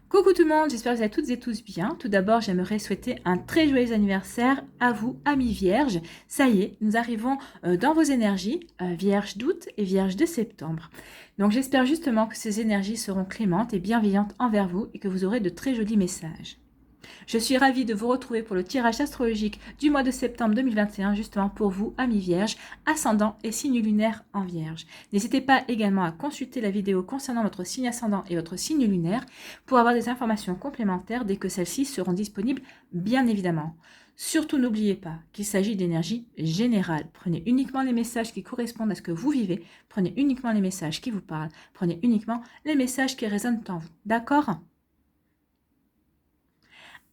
Coucou tout le monde, j'espère que vous allez toutes et tous bien. Tout d'abord, j'aimerais souhaiter un très joyeux anniversaire à vous, amis vierges. Ça y est, nous arrivons dans vos énergies, vierge d'août et vierge de septembre. Donc j'espère justement que ces énergies seront clémentes et bienveillantes envers vous et que vous aurez de très jolis messages. Je suis ravie de vous retrouver pour le tirage astrologique du mois de septembre 2021, justement pour vous, amis vierges, ascendant et signe lunaire en vierge. N'hésitez pas également à consulter la vidéo concernant votre signe ascendant et votre signe lunaire pour avoir des informations complémentaires dès que celles-ci seront disponibles, bien évidemment. Surtout n'oubliez pas qu'il s'agit d'énergie générale. Prenez uniquement les messages qui correspondent à ce que vous vivez, prenez uniquement les messages qui vous parlent, prenez uniquement les messages qui résonnent en vous. D'accord ?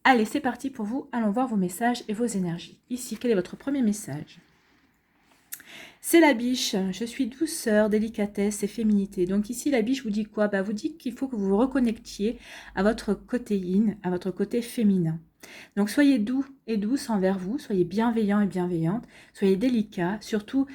Allez, c'est parti pour vous. Allons voir vos messages et vos énergies. Ici, quel est votre premier message? C'est la biche. Je suis douceur, délicatesse et féminité. Donc ici, la biche vous dit quoi? Vous dit qu'il faut que vous vous reconnectiez à votre côté yin, à votre côté féminin. Donc soyez doux et douce envers vous, soyez bienveillant et bienveillante, soyez délicat, surtout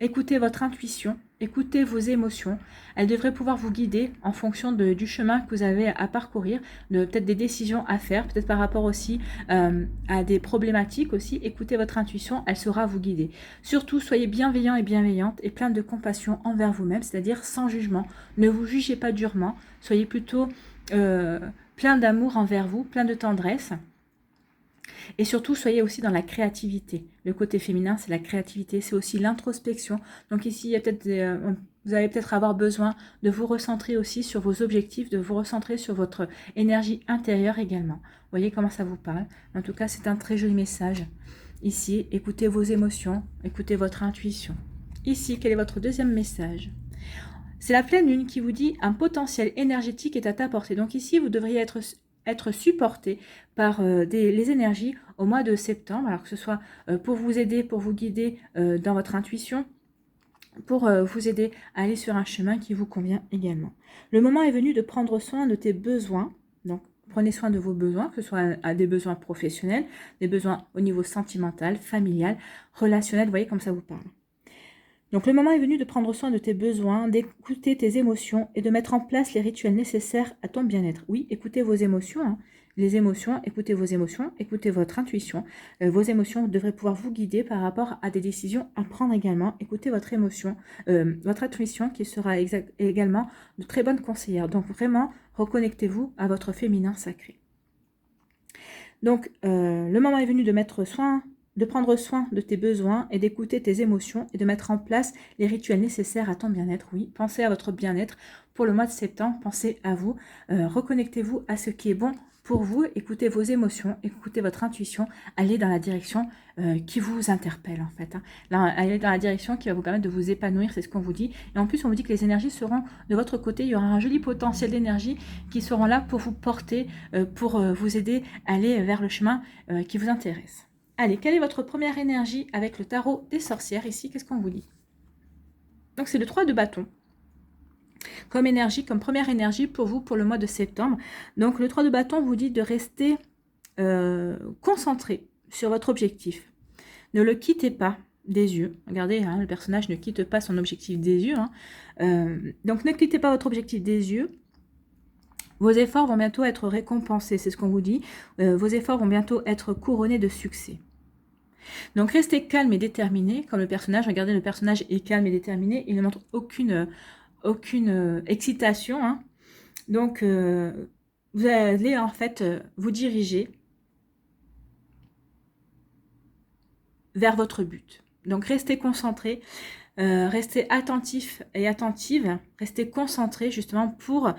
écoutez votre intuition, écoutez vos émotions. Elles devraient pouvoir vous guider en fonction du chemin que vous avez à parcourir, peut-être des décisions à faire, peut-être par rapport aussi à des problématiques aussi. Écoutez votre intuition, elle saura vous guider. Surtout soyez bienveillant et bienveillante et plein de compassion envers vous-même, c'est-à-dire sans jugement. Ne vous jugez pas durement, soyez plutôt plein d'amour envers vous, plein de tendresse. Et surtout, soyez aussi dans la créativité. Le côté féminin, c'est la créativité, c'est aussi l'introspection. Donc ici, il y a vous allez peut-être avoir besoin de vous recentrer aussi sur vos objectifs, de vous recentrer sur votre énergie intérieure également. Vous voyez comment ça vous parle? En tout cas, c'est un très joli message. Ici, écoutez vos émotions, écoutez votre intuition. Ici, quel est votre deuxième message? C'est la pleine lune qui vous dit un potentiel énergétique est à ta portée. Donc ici, vous devriez être supporté par les énergies au mois de septembre, alors que ce soit pour vous aider, pour vous guider dans votre intuition, pour vous aider à aller sur un chemin qui vous convient également. Le moment est venu de prendre soin de tes besoins. Donc, prenez soin de vos besoins, que ce soit à des besoins professionnels, des besoins au niveau sentimental, familial, relationnel. Vous voyez comme ça vous parle. Donc le moment est venu de prendre soin de tes besoins, d'écouter tes émotions et de mettre en place les rituels nécessaires à ton bien-être. Oui, écoutez vos émotions, hein. Les émotions, écoutez vos émotions, écoutez votre intuition. Vos émotions devraient pouvoir vous guider par rapport à des décisions à prendre également. Écoutez votre émotion, votre intuition qui sera également de très bonne conseillère. Donc vraiment, reconnectez-vous à votre féminin sacré. Donc le moment est venu de prendre soin de tes besoins et d'écouter tes émotions et de mettre en place les rituels nécessaires à ton bien-être. Oui, pensez à votre bien-être pour le mois de septembre, pensez à vous, reconnectez-vous à ce qui est bon pour vous, écoutez vos émotions, écoutez votre intuition, allez dans la direction qui vous interpelle en fait. Allez dans la direction qui va vous permettre de vous épanouir, c'est ce qu'on vous dit. Et en plus, on vous dit que les énergies seront de votre côté, il y aura un joli potentiel d'énergie qui seront là pour vous porter, pour vous aider à aller vers le chemin qui vous intéresse. Allez, quelle est votre première énergie avec le tarot des sorcières ici? Qu'est-ce qu'on vous dit? Donc c'est le 3 de bâton. Comme énergie, comme première énergie pour vous pour le mois de septembre. Donc le 3 de bâton vous dit de rester concentré sur votre objectif. Ne le quittez pas des yeux. Regardez, hein, le personnage ne quitte pas son objectif des yeux. Donc ne quittez pas votre objectif des yeux. Vos efforts vont bientôt être récompensés, c'est ce qu'on vous dit. Vos efforts vont bientôt être couronnés de succès. Donc restez calme et déterminé, comme le personnage. Regardez, le personnage est calme et déterminé. Il ne montre aucune excitation. Hein. Donc vous allez en fait vous diriger vers votre but. Donc restez concentré, restez attentif et attentive, restez concentré justement pour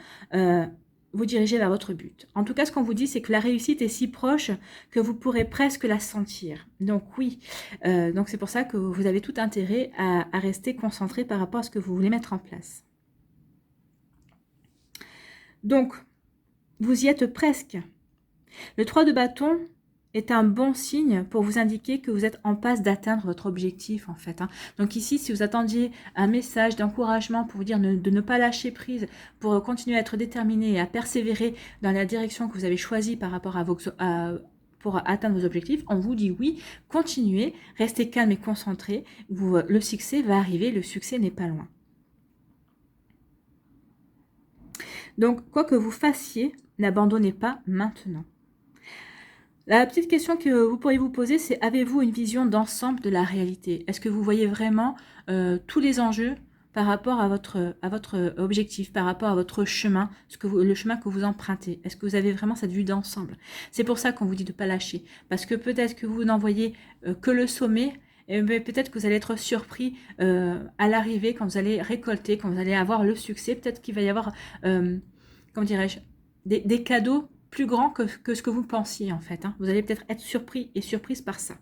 vous diriger vers votre but. En tout cas, ce qu'on vous dit, c'est que la réussite est si proche que vous pourrez presque la sentir. Donc oui, donc c'est pour ça que vous avez tout intérêt à rester concentré par rapport à ce que vous voulez mettre en place. Donc, vous y êtes presque. Le 3 de bâton est un bon signe pour vous indiquer que vous êtes en passe d'atteindre votre objectif en fait. Donc ici, si vous attendiez un message d'encouragement pour vous dire de ne pas lâcher prise, pour continuer à être déterminé et à persévérer dans la direction que vous avez choisie par rapport pour atteindre vos objectifs, on vous dit oui, continuez, restez calme et concentré, le succès va arriver, le succès n'est pas loin. Donc, quoi que vous fassiez, n'abandonnez pas maintenant. La petite question que vous pourriez vous poser, c'est avez-vous une vision d'ensemble de la réalité? Est-ce que vous voyez vraiment tous les enjeux par rapport à votre objectif, par rapport à votre chemin, le chemin que vous empruntez? Est-ce que vous avez vraiment cette vue d'ensemble? C'est pour ça qu'on vous dit de ne pas lâcher. Parce que peut-être que vous n'en voyez que le sommet, et peut-être que vous allez être surpris à l'arrivée, quand vous allez récolter, quand vous allez avoir le succès. Peut-être qu'il va y avoir, comment dirais-je, des cadeaux plus grand que ce que vous pensiez en fait. Vous allez peut-être être surpris et surprise par ça.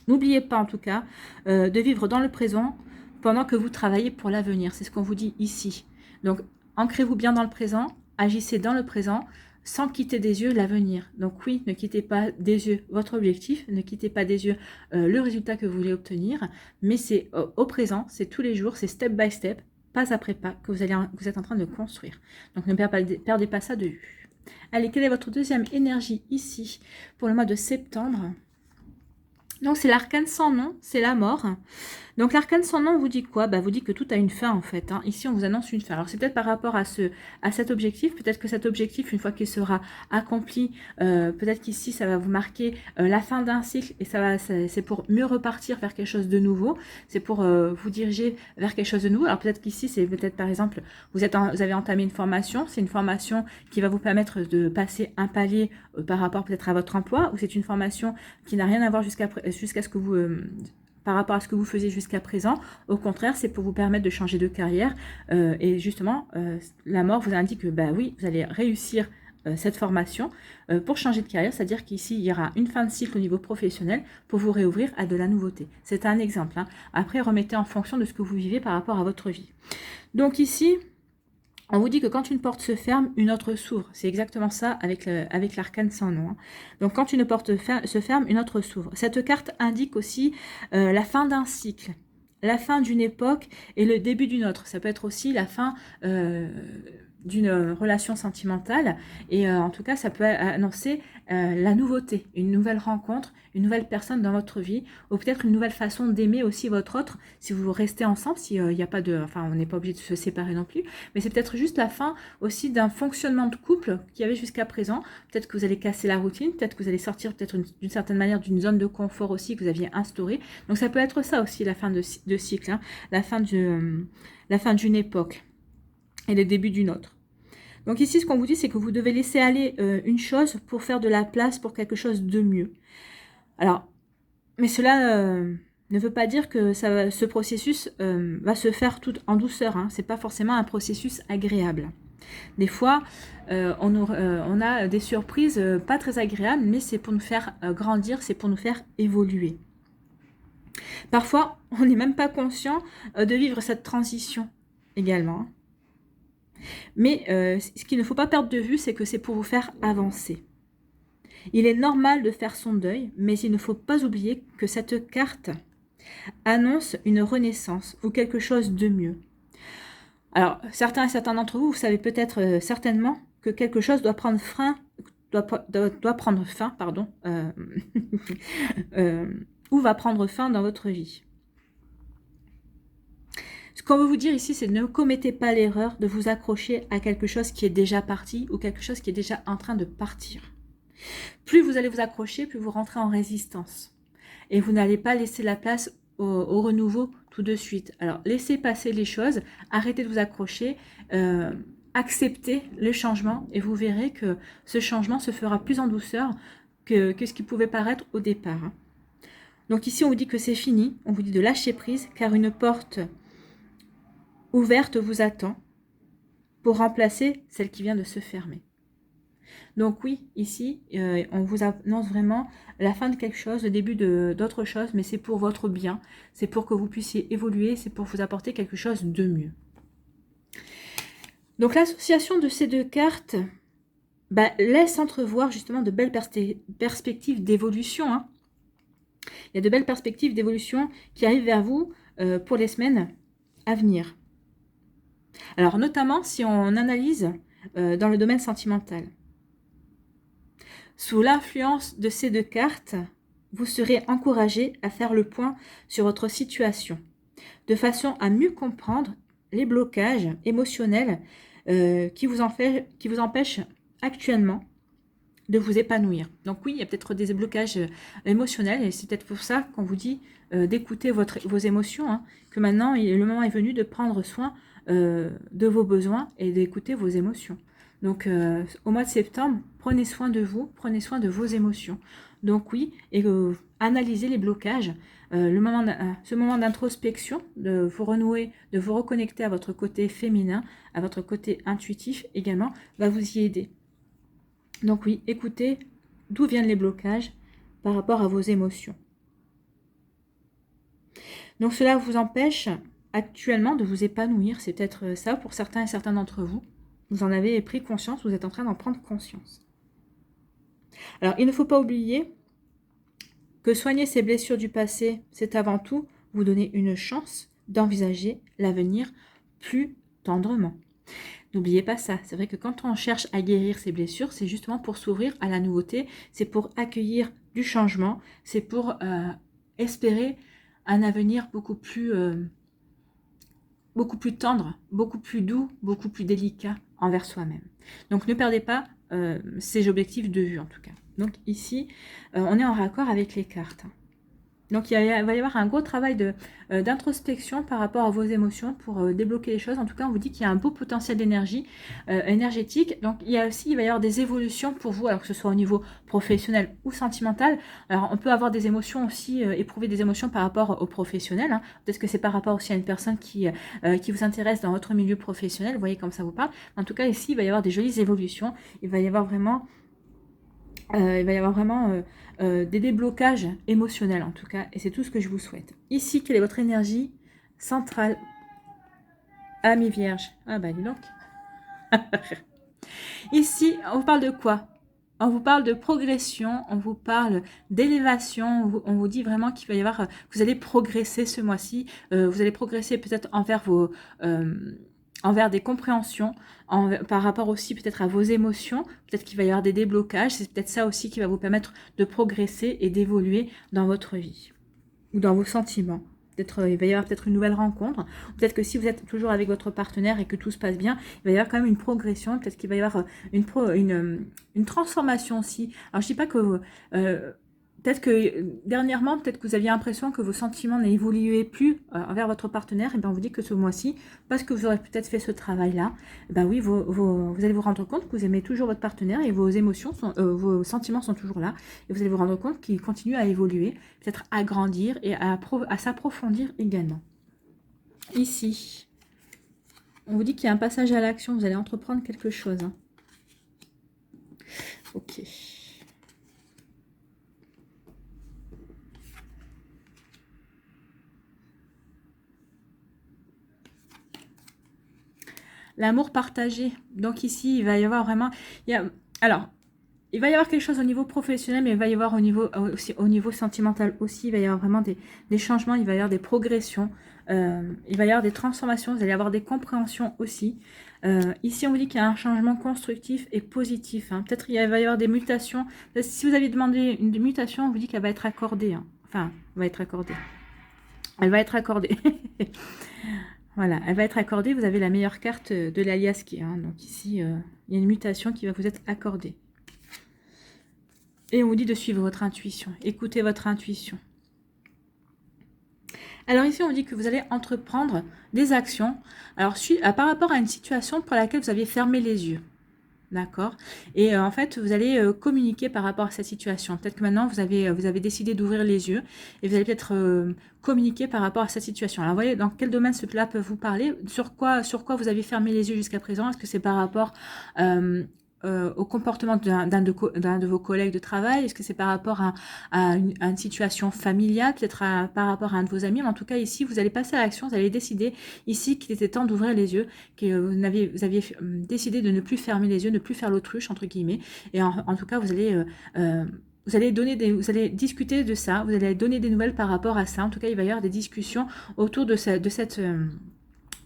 N'oubliez pas en tout cas de vivre dans le présent pendant que vous travaillez pour l'avenir. C'est ce qu'on vous dit ici. Donc ancrez-vous bien dans le présent, agissez dans le présent sans quitter des yeux l'avenir. Donc oui, ne quittez pas des yeux votre objectif, ne quittez pas des yeux le résultat que vous voulez obtenir, mais c'est au présent, c'est tous les jours, c'est step by step, pas après pas que vous êtes en train de construire. Donc ne perdez pas ça de vue. Allez, quelle est votre deuxième énergie ici pour le mois de septembre? Donc, c'est l'arcane sans nom, c'est la mort. Donc, l'arcane sans nom vous dit quoi? Vous dit que tout a une fin, en fait. Ici, on vous annonce une fin. Alors, c'est peut-être par rapport à cet objectif. Peut-être que cet objectif, une fois qu'il sera accompli, peut-être qu'ici, ça va vous marquer la fin d'un cycle. Et c'est pour mieux repartir vers quelque chose de nouveau. C'est pour vous diriger vers quelque chose de nouveau. Alors, peut-être qu'ici, c'est peut-être, par exemple, vous avez entamé une formation. C'est une formation qui va vous permettre de passer un palier par rapport peut-être à votre emploi. Ou c'est une formation qui n'a rien à voir jusqu'à ce que vous... par rapport à ce que vous faisiez jusqu'à présent. Au contraire, c'est pour vous permettre de changer de carrière. Et justement, la mort vous indique que oui, vous allez réussir cette formation pour changer de carrière. C'est-à-dire qu'ici, il y aura une fin de cycle au niveau professionnel pour vous réouvrir à de la nouveauté. C'est un exemple. Après, remettez en fonction de ce que vous vivez par rapport à votre vie. Donc ici... on vous dit que quand une porte se ferme, une autre s'ouvre. C'est exactement ça avec l'arcane sans nom. Donc quand une porte se ferme, une autre s'ouvre. Cette carte indique aussi la fin d'un cycle, la fin d'une époque et le début d'une autre. Ça peut être aussi la fin d'une relation sentimentale. Et en tout cas, ça peut annoncer la nouveauté, une nouvelle rencontre, une nouvelle personne dans votre vie, ou peut-être une nouvelle façon d'aimer aussi votre autre, si vous restez ensemble, s'il n'y a pas de... Enfin, on n'est pas obligé de se séparer non plus, mais c'est peut-être juste la fin aussi d'un fonctionnement de couple qu'il y avait jusqu'à présent. Peut-être que vous allez casser la routine, peut-être que vous allez sortir peut-être d'une certaine manière d'une zone de confort aussi que vous aviez instaurée. Donc ça peut être ça aussi, la fin de cycle, la fin d'une époque et le début d'une autre. Donc ici, ce qu'on vous dit, c'est que vous devez laisser aller une chose pour faire de la place pour quelque chose de mieux. Alors, mais cela ne veut pas dire que ce processus va se faire tout en douceur. Ce n'est pas forcément un processus agréable. Des fois, on a des surprises pas très agréables, mais c'est pour nous faire grandir, c'est pour nous faire évoluer. Parfois, on n'est même pas conscient de vivre cette transition également. Mais ce qu'il ne faut pas perdre de vue, c'est que c'est pour vous faire avancer. Il est normal de faire son deuil, mais il ne faut pas oublier que cette carte annonce une renaissance ou quelque chose de mieux. Alors, certains d'entre vous, vous savez peut-être certainement que quelque chose doit prendre fin, ou va prendre fin dans votre vie. Ce qu'on veut vous dire ici, c'est ne commettez pas l'erreur de vous accrocher à quelque chose qui est déjà parti ou quelque chose qui est déjà en train de partir. Plus vous allez vous accrocher, plus vous rentrez en résistance. Et vous n'allez pas laisser la place au renouveau tout de suite. Alors, laissez passer les choses, arrêtez de vous accrocher, acceptez le changement et vous verrez que ce changement se fera plus en douceur que ce qui pouvait paraître au départ. Donc ici, on vous dit que c'est fini, on vous dit de lâcher prise, car une porte ouverte vous attend pour remplacer celle qui vient de se fermer. Donc oui, ici, on vous annonce vraiment la fin de quelque chose, le début d'autre chose, mais c'est pour votre bien, c'est pour que vous puissiez évoluer, c'est pour vous apporter quelque chose de mieux. Donc l'association de ces deux cartes laisse entrevoir justement de belles perspectives d'évolution. Il y a de belles perspectives d'évolution qui arrivent vers vous pour les semaines à venir. Alors notamment si on analyse dans le domaine sentimental. Sous l'influence de ces deux cartes, vous serez encouragé à faire le point sur votre situation, de façon à mieux comprendre les blocages émotionnels qui vous empêche actuellement de vous épanouir. Donc oui, il y a peut-être des blocages émotionnels et c'est peut-être pour ça qu'on vous dit d'écouter vos émotions, hein, que maintenant le moment est venu de prendre soin de vos besoins et d'écouter vos émotions. Donc au mois de septembre, prenez soin de vous, prenez soin de vos émotions. Donc oui, et analysez les blocages. Ce moment d'introspection, de vous renouer, de vous reconnecter à votre côté féminin, à votre côté intuitif également, va vous y aider. Donc oui, écoutez d'où viennent les blocages par rapport à vos émotions. Donc cela vous empêche actuellement de vous épanouir, c'est peut-être ça pour certains et certains d'entre vous. Vous en avez pris conscience, vous êtes en train d'en prendre conscience. Alors il ne faut pas oublier que soigner ces blessures du passé, c'est avant tout vous donner une chance d'envisager l'avenir plus tendrement. N'oubliez pas ça, c'est vrai que quand on cherche à guérir ses blessures, c'est justement pour s'ouvrir à la nouveauté, c'est pour accueillir du changement, c'est pour espérer un avenir beaucoup plus tendre, beaucoup plus doux, beaucoup plus délicat envers soi-même. Donc ne perdez pas ces objectifs de vue en tout cas. Donc ici, on est en raccord avec les cartes. Donc il va y avoir un gros travail d'introspection par rapport à vos émotions pour débloquer les choses. En tout cas, on vous dit qu'il y a un beau potentiel d'énergie énergétique. Donc il va y avoir des évolutions pour vous, alors que ce soit au niveau professionnel ou sentimental. Alors on peut avoir des émotions aussi, éprouver des émotions par rapport au professionnel. Hein. Peut-être que c'est par rapport aussi à une personne qui vous intéresse dans votre milieu professionnel. Vous voyez comme ça vous parle. En tout cas, ici, il va y avoir des jolies évolutions. Il va y avoir vraiment des déblocages émotionnels en tout cas, et c'est tout ce que je vous souhaite. Ici, quelle est votre énergie centrale? Ami Vierge. Ah bah dis donc. Ici, on vous parle de quoi? On vous parle de progression, on vous parle d'élévation, on vous dit vraiment qu'il va y avoir, que vous allez progresser ce mois-ci, vous allez progresser peut-être envers des compréhensions, par rapport aussi peut-être à vos émotions, peut-être qu'il va y avoir des déblocages, c'est peut-être ça aussi qui va vous permettre de progresser et d'évoluer dans votre vie, ou dans vos sentiments. Peut-être il va y avoir peut-être une nouvelle rencontre, peut-être que si vous êtes toujours avec votre partenaire et que tout se passe bien, il va y avoir quand même une progression, peut-être qu'il va y avoir une transformation aussi. Alors je dis pas que... peut-être que dernièrement, peut-être que vous aviez l'impression que vos sentiments n'évoluaient plus envers votre partenaire, et bien on vous dit que ce mois-ci, parce que vous aurez peut-être fait ce travail-là, ben oui, vous allez vous rendre compte que vous aimez toujours votre partenaire et vos émotions, vos sentiments sont toujours là, et vous allez vous rendre compte qu'ils continuent à évoluer, peut-être à grandir et à s'approfondir également. Ici, on vous dit qu'il y a un passage à l'action, vous allez entreprendre quelque chose. Hein. Ok. L'amour partagé. Donc ici, il va y avoir vraiment... Alors, il va y avoir quelque chose au niveau professionnel, mais il va y avoir au niveau sentimental aussi. Il va y avoir vraiment des changements, il va y avoir des progressions. Il va y avoir des transformations, vous allez avoir des compréhensions aussi. Ici, on vous dit qu'il y a un changement constructif et positif. Hein. Peut-être il va y avoir des mutations. Si vous avez demandé une mutation, on vous dit qu'elle va être accordée. Hein. Enfin, elle va être accordée. Elle va être accordée. Voilà, elle va être accordée. Vous avez la meilleure carte de l'alias qui est. Hein. Donc ici, il y a une mutation qui va vous être accordée. Et on vous dit de suivre votre intuition. Écoutez votre intuition. Alors ici, on vous dit que vous allez entreprendre des actions. Alors, par rapport à une situation pour laquelle vous aviez fermé les yeux. D'accord. Et en fait, vous allez communiquer par rapport à cette situation. Peut-être que maintenant, vous avez décidé d'ouvrir les yeux et vous allez peut-être communiquer par rapport à cette situation. Alors, vous voyez, dans quel domaine cela peut vous parler? Sur quoi vous avez fermé les yeux jusqu'à présent? Est-ce que c'est par rapport au comportement d'un de vos collègues de travail? Est-ce que c'est par rapport à une situation familiale, peut-être par rapport à un de vos amis? Mais en tout cas, ici, vous allez passer à l'action, vous allez décider ici qu'il était temps d'ouvrir les yeux, que vous aviez décidé de ne plus fermer les yeux, ne plus faire l'autruche, entre guillemets. Et en tout cas, vous allez discuter de ça, vous allez donner des nouvelles par rapport à ça. En tout cas, il va y avoir des discussions autour de cette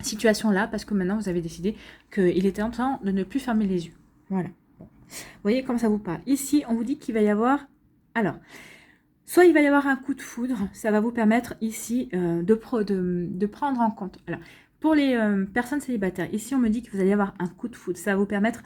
situation-là, parce que maintenant, vous avez décidé qu'il était temps de ne plus fermer les yeux. Voilà. Vous voyez comme ça vous parle. Ici, on vous dit qu'il va y avoir... Alors, soit il va y avoir un coup de foudre, ça va vous permettre ici de prendre en compte... Alors, Pour les personnes célibataires, ici on me dit que vous allez avoir un coup de foudre. Ça va vous permettre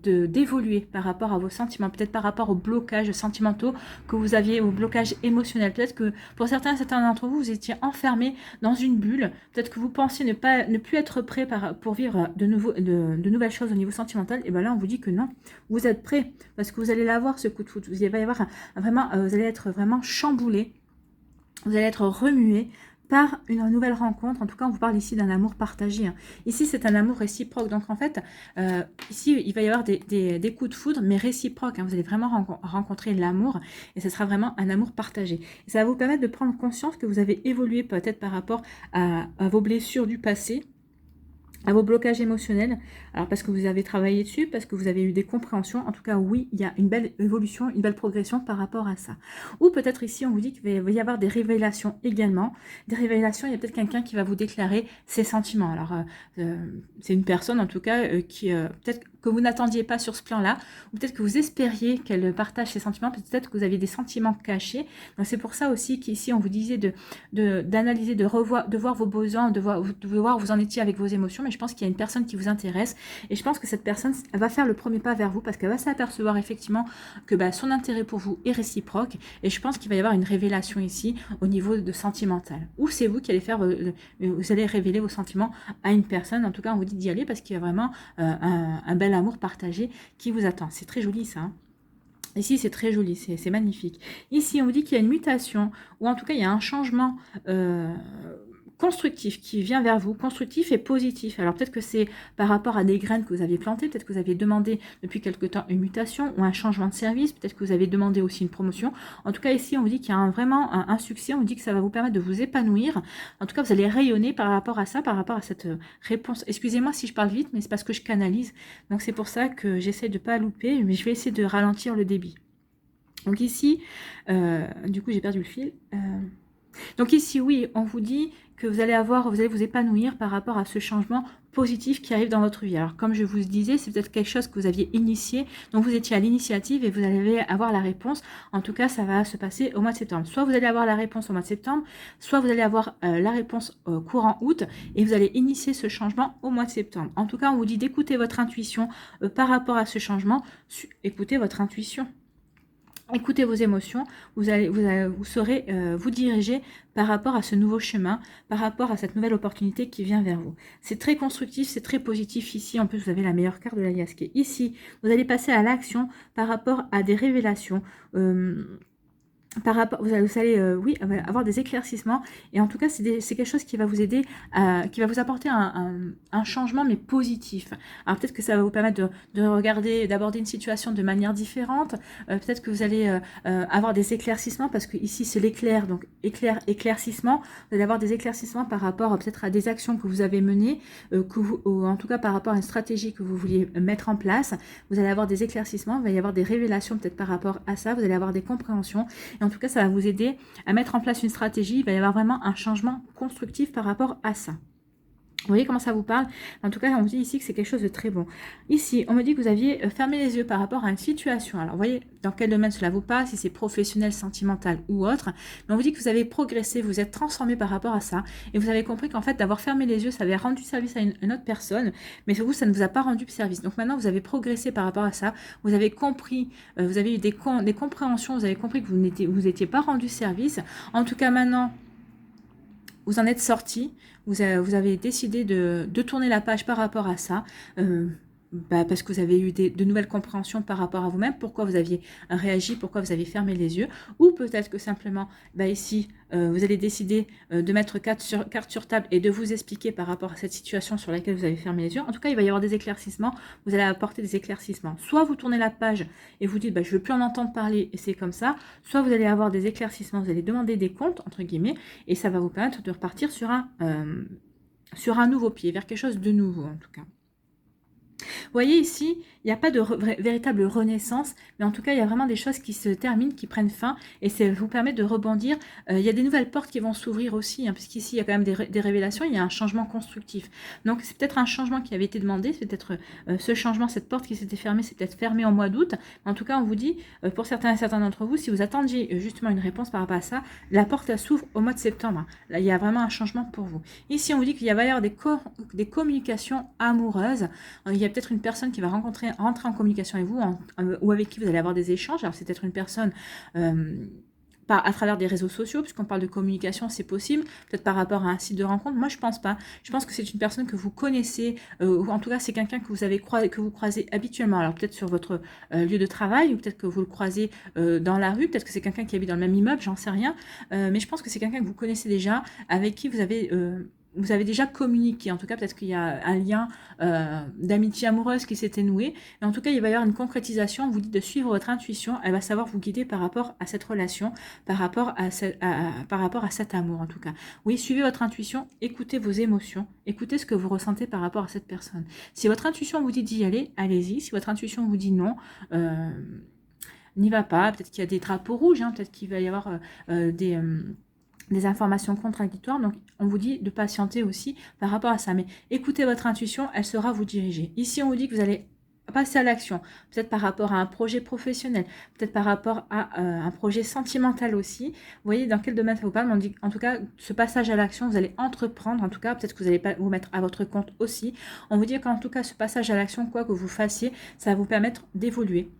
d'évoluer par rapport à vos sentiments, peut-être par rapport aux blocages sentimentaux que vous aviez, aux blocages émotionnels. Peut-être que pour certains d'entre vous, vous étiez enfermés dans une bulle. Peut-être que vous pensiez ne plus être prêt pour vivre de nouvelles choses au niveau sentimental. Et bien là, on vous dit que non, vous êtes prêt parce que vous allez l'avoir ce coup de foudre. Il va y avoir vous allez être vraiment chamboulé. Vous allez être remué par une nouvelle rencontre. En tout cas, on vous parle ici d'un amour partagé. Ici, c'est un amour réciproque. Donc, en fait, ici, il va y avoir des coups de foudre, mais réciproques. Vous allez vraiment rencontrer l'amour et ce sera vraiment un amour partagé. Et ça va vous permettre de prendre conscience que vous avez évolué peut-être par rapport à vos blessures du passé, à vos blocages émotionnels, alors parce que vous avez travaillé dessus, parce que vous avez eu des compréhensions. En tout cas, oui, il y a une belle évolution, une belle progression par rapport à ça. Ou peut-être ici, on vous dit qu'il va y avoir des révélations également. Des révélations, il y a peut-être quelqu'un qui va vous déclarer ses sentiments. Alors, c'est une personne, en tout cas, qui peut-être que vous n'attendiez pas sur ce plan-là, ou peut-être que vous espériez qu'elle partage ses sentiments, peut-être que vous aviez des sentiments cachés. Donc, c'est pour ça aussi qu'ici, on vous disait d'analyser, de voir vos besoins, de voir où vous en étiez avec vos émotions. Mais je pense qu'il y a une personne qui vous intéresse et je pense que cette personne elle va faire le premier pas vers vous parce qu'elle va s'apercevoir effectivement que son intérêt pour vous est réciproque et je pense qu'il va y avoir une révélation ici au niveau de sentimental. Ou c'est vous qui allez vous allez révéler vos sentiments à une personne. En tout cas, on vous dit d'y aller parce qu'il y a vraiment un bel amour partagé qui vous attend. C'est très joli ça. Ici, c'est très joli, c'est magnifique. Ici, on vous dit qu'il y a une mutation, ou en tout cas, il y a un changement constructif qui vient vers vous, constructif et positif. Alors peut-être que c'est par rapport à des graines que vous aviez plantées, peut-être que vous aviez demandé depuis quelque temps une mutation ou un changement de service, peut-être que vous avez demandé aussi une promotion. En tout cas, ici, on vous dit qu'il y a vraiment un succès, on vous dit que ça va vous permettre de vous épanouir. En tout cas, vous allez rayonner par rapport à ça, par rapport à cette réponse. Excusez-moi si je parle vite, mais c'est parce que je canalise. Donc c'est pour ça que j'essaie de ne pas louper, mais je vais essayer de ralentir le débit. Donc ici, du coup, j'ai perdu le fil. Donc ici, oui, on vous dit que vous allez vous épanouir par rapport à ce changement positif qui arrive dans votre vie. Alors, comme je vous disais, c'est peut-être quelque chose que vous aviez initié, donc vous étiez à l'initiative et vous allez avoir la réponse. En tout cas, ça va se passer au mois de septembre. Soit vous allez avoir la réponse au mois de septembre, soit vous allez avoir la réponse courant août et vous allez initier ce changement au mois de septembre. En tout cas, on vous dit d'écouter votre intuition par rapport à ce changement. Écoutez votre intuition. Écoutez vos émotions, vous saurez vous diriger par rapport à ce nouveau chemin, par rapport à cette nouvelle opportunité qui vient vers vous. C'est très constructif, c'est très positif ici. En plus, vous avez la meilleure carte de l'Alias qui est ici. Vous allez passer à l'action par rapport à des révélations. Par rapport, vous allez oui, avoir des éclaircissements et en tout cas c'est quelque chose qui va vous aider, qui va vous apporter un changement mais positif. Alors peut-être que ça va vous permettre d'aborder une situation de manière différente, peut-être que vous allez avoir des éclaircissements parce que ici c'est l'éclair, donc éclaircissement, vous allez avoir des éclaircissements par rapport peut-être à des actions que vous avez menées, en tout cas par rapport à une stratégie que vous vouliez mettre en place, vous allez avoir des éclaircissements, il va y avoir des révélations peut-être par rapport à ça, vous allez avoir des compréhensions. Et en tout cas, ça va vous aider à mettre en place une stratégie. Il va y avoir vraiment un changement constructif par rapport à ça. Vous voyez comment ça vous parle? En tout cas, on vous dit ici que c'est quelque chose de très bon. Ici, on me dit que vous aviez fermé les yeux par rapport à une situation. Alors, vous voyez dans quel domaine cela vous parle, si c'est professionnel, sentimental ou autre. Mais on vous dit que vous avez progressé, vous êtes transformé par rapport à ça. Et vous avez compris qu'en fait, d'avoir fermé les yeux, ça avait rendu service à une autre personne. Mais vous, ça ne vous a pas rendu service. Donc maintenant, vous avez progressé par rapport à ça. Vous avez compris, vous avez eu des compréhensions, vous avez compris que vous n'étiez pas rendu service. En tout cas, maintenant, vous en êtes sorti, vous avez décidé de tourner la page par rapport à ça, parce que vous avez eu de nouvelles compréhensions par rapport à vous-même, pourquoi vous aviez réagi, pourquoi vous avez fermé les yeux, ou peut-être que simplement, ici, vous allez décider de mettre carte sur table et de vous expliquer par rapport à cette situation sur laquelle vous avez fermé les yeux. En tout cas, il va y avoir des éclaircissements, vous allez apporter des éclaircissements. Soit vous tournez la page et vous dites, je ne veux plus en entendre parler et c'est comme ça, soit vous allez avoir des éclaircissements, vous allez demander des comptes, entre guillemets, et ça va vous permettre de repartir sur un nouveau pied, vers quelque chose de nouveau en tout cas. Vous voyez ici, il n'y a pas de véritable renaissance, mais en tout cas, il y a vraiment des choses qui se terminent, qui prennent fin, et ça vous permet de rebondir. Il y a des nouvelles portes qui vont s'ouvrir aussi, hein, puisqu'ici, il y a quand même des révélations, il y a un changement constructif. Donc, c'est peut-être un changement qui avait été demandé, c'est peut-être ce changement, cette porte qui s'était fermée, c'est peut-être fermé en mois d'août. En tout cas, on vous dit, pour certains d'entre vous, si vous attendiez justement une réponse par rapport à ça, la porte s'ouvre au mois de septembre. Là, il y a vraiment un changement pour vous. Ici, on vous dit qu'il va y avoir des communications amoureuses. Il y a peut-être une personne qui va rentrer en communication avec vous ou avec qui vous allez avoir des échanges. Alors, c'est peut-être une personne à travers des réseaux sociaux, puisqu'on parle de communication, c'est possible, peut-être par rapport à un site de rencontre. Moi, je pense pas. Je pense que c'est une personne que vous connaissez, ou en tout cas, c'est quelqu'un que vous croisez habituellement. Alors, peut-être sur votre lieu de travail, ou peut-être que vous le croisez dans la rue, peut-être que c'est quelqu'un qui habite dans le même immeuble, j'en sais rien. Mais je pense que c'est quelqu'un que vous connaissez déjà, avec qui vous avez déjà communiqué. En tout cas, peut-être qu'il y a un lien d'amitié amoureuse qui s'était noué. Mais en tout cas, il va y avoir une concrétisation. On vous dit de suivre votre intuition. Elle va savoir vous guider par rapport à cette relation, par rapport à cet amour, en tout cas. Oui, suivez votre intuition, écoutez vos émotions, écoutez ce que vous ressentez par rapport à cette personne. Si votre intuition vous dit d'y aller, allez-y. Si votre intuition vous dit non, n'y va pas. Peut-être qu'il y a des drapeaux rouges, hein, peut-être qu'il va y avoir des informations contradictoires, donc on vous dit de patienter aussi par rapport à ça, mais écoutez votre intuition, elle saura vous diriger. Ici, on vous dit que vous allez passer à l'action, peut-être par rapport à un projet professionnel, peut-être par rapport à un projet sentimental aussi. Vous voyez dans quel domaine ça vous parle, on dit en tout cas, ce passage à l'action, vous allez entreprendre, en tout cas, peut-être que vous allez pas vous mettre à votre compte aussi. On vous dit qu'en tout cas, ce passage à l'action, quoi que vous fassiez, ça va vous permettre d'évoluer.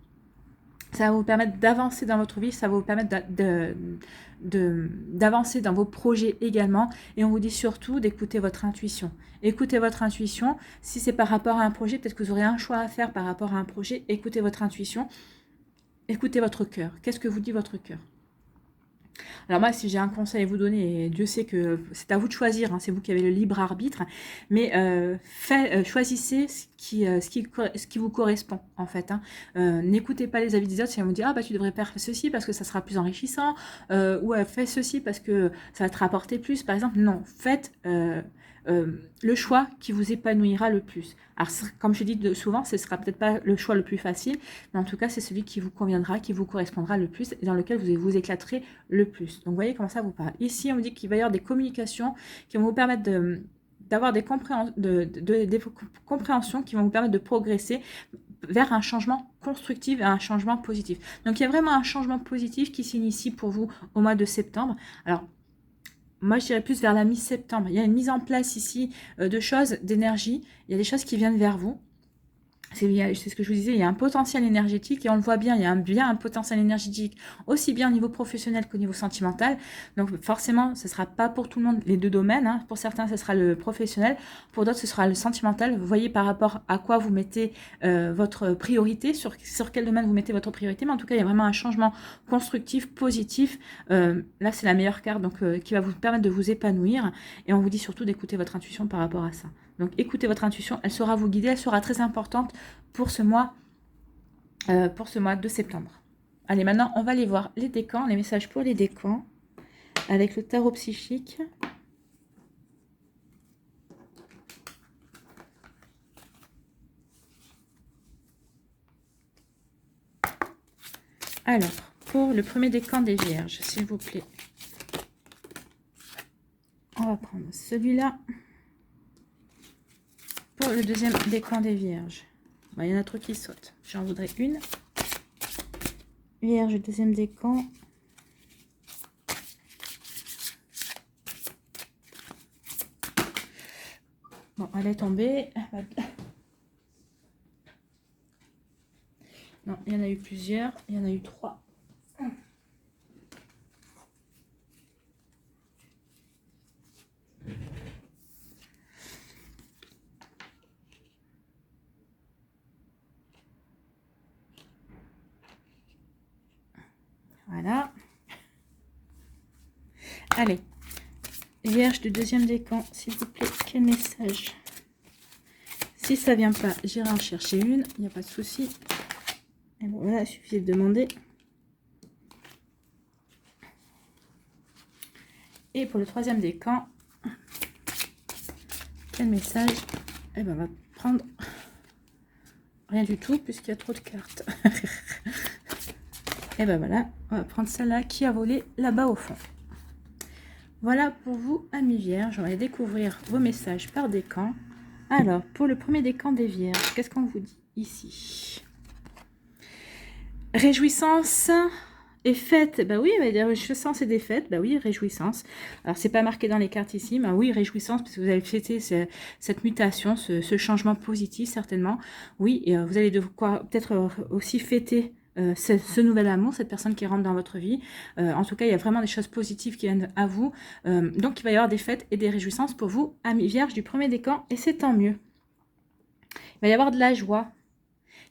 Ça va vous permettre d'avancer dans votre vie, ça va vous permettre d'avancer dans vos projets également. Et on vous dit surtout d'écouter votre intuition. Écoutez votre intuition. Si c'est par rapport à un projet, peut-être que vous aurez un choix à faire par rapport à un projet. Écoutez votre intuition. Écoutez votre cœur. Qu'est-ce que vous dit votre cœur ? Alors moi, si j'ai un conseil à vous donner, et Dieu sait que c'est à vous de choisir, hein, c'est vous qui avez le libre arbitre, mais choisissez ce qui vous correspond, en fait. Hein. N'écoutez pas les avis des autres si on vous dit « Ah, bah tu devrais faire ceci parce que ça sera plus enrichissant ou fais ceci parce que ça va te rapporter plus », par exemple. Non, faites le choix qui vous épanouira le plus. Alors, comme je dis souvent, ce ne sera peut-être pas le choix le plus facile, mais en tout cas, c'est celui qui vous conviendra, qui vous correspondra le plus et dans lequel vous vous éclaterez le plus. Donc, vous voyez comment ça vous parle. Ici, on vous dit qu'il va y avoir des communications qui vont vous permettre d'avoir des compréhensions qui vont vous permettre de progresser vers un changement constructif et un changement positif. Donc, il y a vraiment un changement positif qui s'initie pour vous au mois de septembre. Alors, moi, je dirais plus vers la mi-septembre. Il y a une mise en place ici de choses, d'énergie. Il y a des choses qui viennent vers vous. C'est ce que je vous disais, il y a un potentiel énergétique et on le voit bien, il y a bien un potentiel énergétique aussi bien au niveau professionnel qu'au niveau sentimental. Donc forcément, ce ne sera pas pour tout le monde les deux domaines. Hein. Pour certains, ce sera le professionnel, pour d'autres, ce sera le sentimental. Vous voyez par rapport à quoi vous mettez votre priorité, sur quel domaine vous mettez votre priorité. Mais en tout cas, il y a vraiment un changement constructif, positif. Là, c'est la meilleure carte donc, qui va vous permettre de vous épanouir. Et on vous dit surtout d'écouter votre intuition par rapport à ça. Donc, écoutez votre intuition, elle saura vous guider, elle sera très importante pour ce mois de septembre. Allez, maintenant, on va aller voir les décans, les messages pour les décans, avec le tarot psychique. Alors, pour le premier décan des Vierges, s'il vous plaît. On va prendre celui-là. Pour le deuxième décan des Vierges. Bon, il y en a trop qui sautent. J'en voudrais une. Vierge, deuxième décan. Bon, elle est tombée. Non, il y en a eu plusieurs. Il y en a eu 3. Voilà. Allez. Vierge du deuxième décan, s'il vous plaît, quel message? Si ça vient pas, j'irai en chercher une, il n'y a pas de souci. Et bon, voilà, il suffit de demander. Et pour le troisième décan, quel message? Eh ben, on va prendre Rien du tout, puisqu'il y a trop de cartes. Et ben voilà, on va prendre celle-là qui a volé là-bas au fond. Voilà pour vous, amis vierges. On va découvrir vos messages par décan. Alors, pour le premier décan des vierges, qu'est-ce qu'on vous dit ici? Réjouissance et fête. Bah oui, des réjouissances et des fêtes. Bah oui, réjouissance. Alors, c'est pas marqué dans les cartes ici, mais oui, réjouissance, parce que vous allez fêter cette mutation, ce changement positif, certainement. Oui, et vous allez devoir peut-être aussi fêter ce nouvel amour, cette personne qui rentre dans votre vie. En tout cas, il y a vraiment des choses positives qui viennent à vous. Donc, il va y avoir des fêtes et des réjouissances pour vous, amis vierges du premier décan, et c'est tant mieux. Il va y avoir de la joie.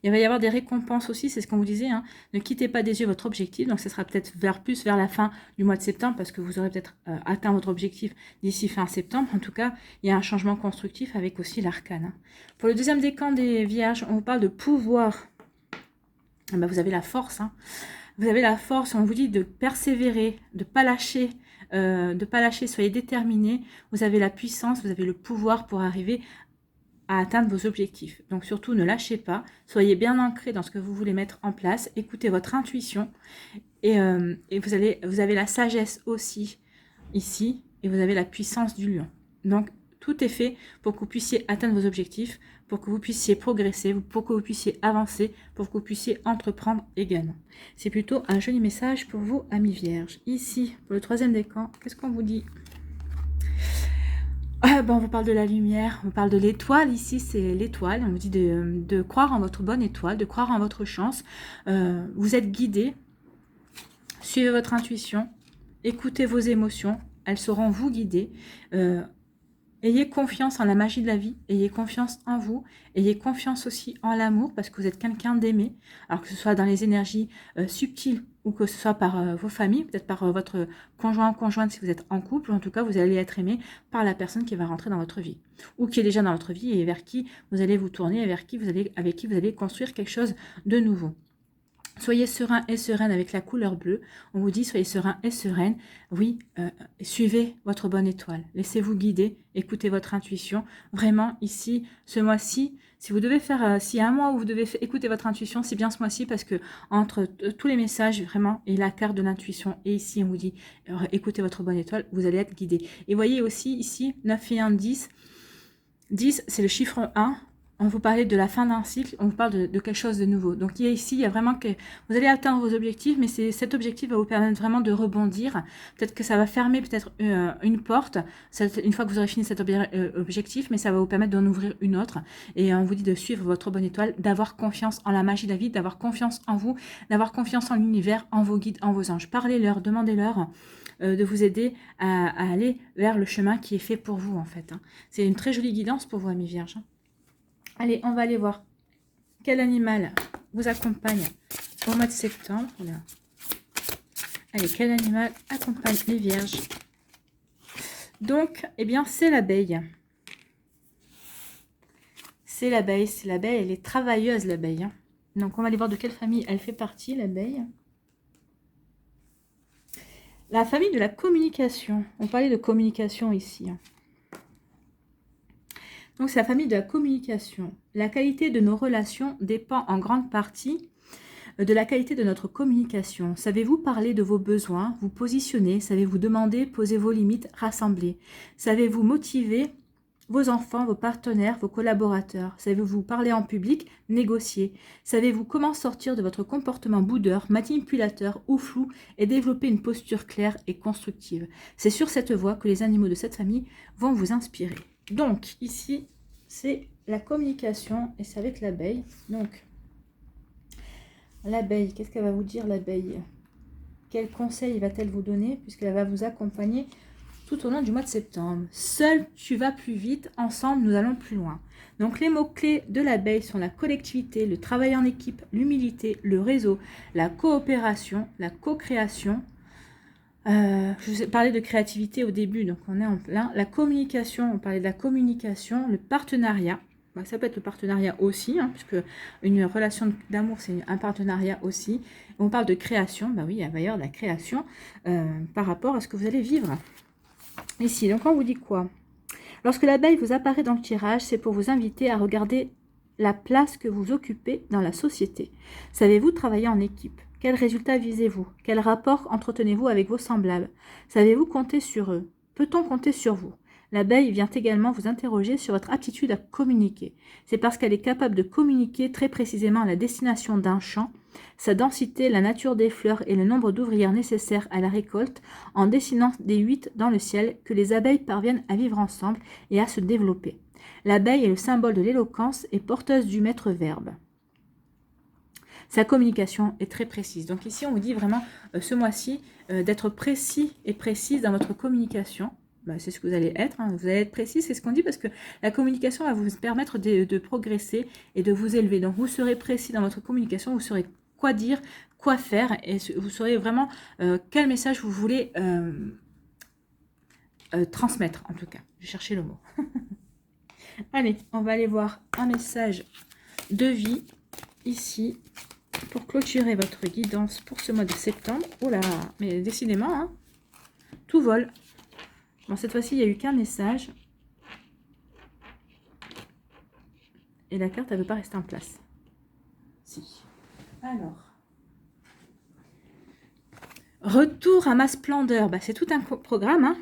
Il va y avoir des récompenses aussi, c'est ce qu'on vous disait. Hein. Ne quittez pas des yeux votre objectif. Donc, ce sera peut-être plus vers la fin du mois de septembre, parce que vous aurez peut-être atteint votre objectif d'ici fin septembre. En tout cas, il y a un changement constructif avec aussi l'arcane. Hein. Pour le deuxième décan des vierges, on vous parle de pouvoir. Eh ben, vous avez la force. Hein. Vous avez la force, on vous dit de persévérer, de ne pas lâcher. Soyez déterminés. Vous avez la puissance, vous avez le pouvoir pour arriver à atteindre vos objectifs. Donc surtout, ne lâchez pas. Soyez bien ancrés dans ce que vous voulez mettre en place. Écoutez votre intuition. Et vous avez la sagesse aussi ici. Et vous avez la puissance du lion. Donc, tout est fait pour que vous puissiez atteindre vos objectifs, pour que vous puissiez progresser, pour que vous puissiez avancer, pour que vous puissiez entreprendre également. C'est plutôt un joli message pour vous, amis vierges. Ici, pour le troisième décan, qu'est-ce qu'on vous dit ? On vous parle de la lumière, on parle de l'étoile. Ici, c'est l'étoile. On vous dit de croire en votre bonne étoile, de croire en votre chance. Vous êtes guidé. Suivez votre intuition. Écoutez vos émotions. Elles sauront vous guider. Ayez confiance en la magie de la vie. Ayez confiance en vous. Ayez confiance aussi en l'amour, parce que vous êtes quelqu'un d'aimé. Alors que ce soit dans les énergies subtiles, ou que ce soit par vos familles, peut-être par votre conjoint ou conjointe si vous êtes en couple, ou en tout cas vous allez être aimé par la personne qui va rentrer dans votre vie, ou qui est déjà dans votre vie et vers qui vous allez vous tourner, et avec qui vous allez construire quelque chose de nouveau. Soyez serein et sereine avec la couleur bleue. On vous dit, soyez serein et sereine. Oui, suivez votre bonne étoile. Laissez-vous guider. Écoutez votre intuition. Vraiment, ici, ce mois-ci, si vous devez faire, s'il y a un mois où vous devez écouter votre intuition, c'est bien ce mois-ci, parce que entre tous les messages, vraiment, et la carte de l'intuition, et ici, on vous dit, écoutez votre bonne étoile, vous allez être guidé. Et voyez aussi, ici, 9 et 1, 10. 10, c'est le chiffre 1. On vous parlait de la fin d'un cycle, on vous parle de quelque chose de nouveau. Donc ici, il y a vraiment que vous allez atteindre vos objectifs, mais cet objectif va vous permettre vraiment de rebondir. Peut-être que ça va fermer peut-être une porte, une fois que vous aurez fini cet objectif, mais ça va vous permettre d'en ouvrir une autre. Et on vous dit de suivre votre bonne étoile, d'avoir confiance en la magie de la vie, d'avoir confiance en vous, d'avoir confiance en l'univers, en vos guides, en vos anges. Parlez-leur, demandez-leur de vous aider à aller vers le chemin qui est fait pour vous, en fait. Hein. C'est une très jolie guidance pour vous, amis vierges. Hein. Allez, on va aller voir quel animal vous accompagne au mois de septembre. Là. Allez, quel animal accompagne les vierges? Donc, eh bien, c'est l'abeille. C'est l'abeille, elle est travailleuse, l'abeille. Hein. Donc, on va aller voir de quelle famille elle fait partie, l'abeille. La famille de la communication. On parlait de communication ici. Hein. Donc, c'est la famille de la communication. La qualité de nos relations dépend en grande partie de la qualité de notre communication. Savez-vous parler de vos besoins, vous positionner? Savez-vous demander, poser vos limites, rassembler? Savez-vous motiver vos enfants, vos partenaires, vos collaborateurs? Savez-vous parler en public, négocier? Savez-vous comment sortir de votre comportement boudeur, manipulateur ou flou et développer une posture claire et constructive? C'est sur cette voie que les animaux de cette famille vont vous inspirer. Donc, ici, c'est la communication et c'est avec l'abeille. Donc, l'abeille, qu'est-ce qu'elle va vous dire, l'abeille? Quel conseil va-t-elle vous donner, puisqu'elle va vous accompagner tout au long du mois de septembre? Seul, tu vas plus vite. Ensemble, nous allons plus loin. Donc, les mots-clés de l'abeille sont la collectivité, le travail en équipe, l'humilité, le réseau, la coopération, la co-création. Je vous ai parlé de créativité au début, donc on est en plein. La communication, on parlait de la communication, le partenariat. Bah, ça peut être le partenariat aussi, hein, puisque une relation d'amour, c'est un partenariat aussi. On parle de création, bah oui, il va y avoir de la création par rapport à ce que vous allez vivre. Ici, donc on vous dit quoi? Lorsque l'abeille vous apparaît dans le tirage, c'est pour vous inviter à regarder la place que vous occupez dans la société? Savez-vous travailler en équipe? Quels résultats visez-vous? Quel rapport entretenez-vous avec vos semblables? Savez-vous compter sur eux? Peut-on compter sur vous? L'abeille vient également vous interroger sur votre aptitude à communiquer. C'est parce qu'elle est capable de communiquer très précisément la destination d'un champ, sa densité, la nature des fleurs et le nombre d'ouvrières nécessaires à la récolte en dessinant des 8 dans le ciel que les abeilles parviennent à vivre ensemble et à se développer. L'abeille est le symbole de l'éloquence et porteuse du maître-verbe. Sa communication est très précise. Donc ici, on vous dit vraiment, ce mois-ci, d'être précis et précise dans votre communication. Ben, c'est ce que vous allez être. Hein. Vous allez être précis, c'est ce qu'on dit, parce que la communication va vous permettre de progresser et de vous élever. Donc vous serez précis dans votre communication, vous saurez quoi dire, quoi faire, et vous saurez vraiment quel message vous voulez transmettre, en tout cas. Je vais chercher le mot. Allez, on va aller voir un message de vie ici pour clôturer votre guidance pour ce mois de septembre. Oh là, mais décidément, hein, tout vole. Bon, cette fois-ci, il n'y a eu qu'un message. Et la carte, elle ne veut pas rester en place. Si. Alors. Retour à ma splendeur. Bah, c'est tout un programme, hein.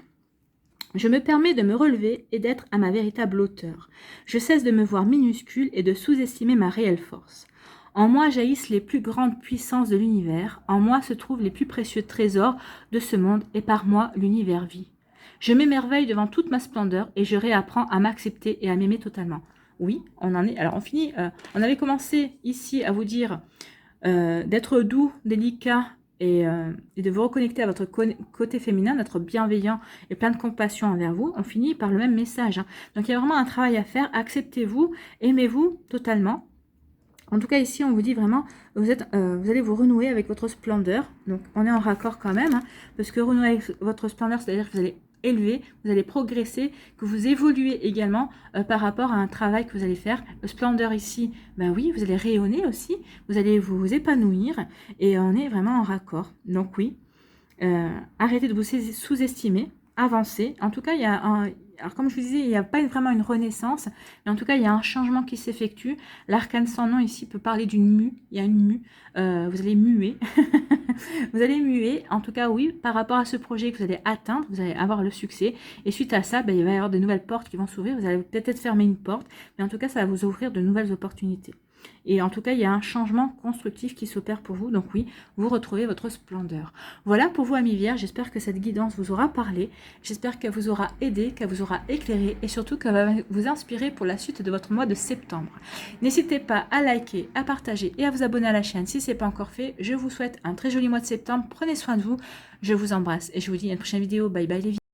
Je me permets de me relever et d'être à ma véritable hauteur. Je cesse de me voir minuscule et de sous-estimer ma réelle force. En moi jaillissent les plus grandes puissances de l'univers. En moi se trouvent les plus précieux trésors de ce monde et par moi l'univers vit. Je m'émerveille devant toute ma splendeur et je réapprends à m'accepter et à m'aimer totalement. Oui, on en est. Alors on finit. On avait commencé ici à vous dire d'être doux, délicat et de vous reconnecter à votre côté féminin, d'être bienveillant et plein de compassion envers vous. On finit par le même message. Hein. Donc il y a vraiment un travail à faire. Acceptez-vous, aimez-vous totalement. En tout cas, ici, on vous dit vraiment, vous allez vous renouer avec votre splendeur. Donc, on est en raccord quand même, hein, parce que renouer avec votre splendeur, c'est-à-dire que vous allez élever, vous allez progresser, que vous évoluez également par rapport à un travail que vous allez faire. Le splendeur ici, ben oui, vous allez rayonner aussi, vous allez vous épanouir, et on est vraiment en raccord. Donc oui, arrêtez de vous sous-estimer, avancez. En tout cas, il y a un... Alors, comme je vous disais, il n'y a pas vraiment une renaissance, mais en tout cas, il y a un changement qui s'effectue. L'arcane sans nom ici peut parler d'une mue. Il y a une mue. Vous allez muer. Vous allez muer. En tout cas, oui, par rapport à ce projet que vous allez atteindre, vous allez avoir le succès. Et suite à ça, ben, il va y avoir de nouvelles portes qui vont s'ouvrir. Vous allez peut-être fermer une porte, mais en tout cas, ça va vous ouvrir de nouvelles opportunités. Et en tout cas, il y a un changement constructif qui s'opère pour vous. Donc oui, vous retrouvez votre splendeur. Voilà pour vous, amis vierges. J'espère que cette guidance vous aura parlé. J'espère qu'elle vous aura aidé, qu'elle vous aura éclairé et surtout qu'elle va vous inspirer pour la suite de votre mois de septembre. N'hésitez pas à liker, à partager et à vous abonner à la chaîne si ce n'est pas encore fait. Je vous souhaite un très joli mois de septembre. Prenez soin de vous. Je vous embrasse et je vous dis à une prochaine vidéo. Bye bye les filles.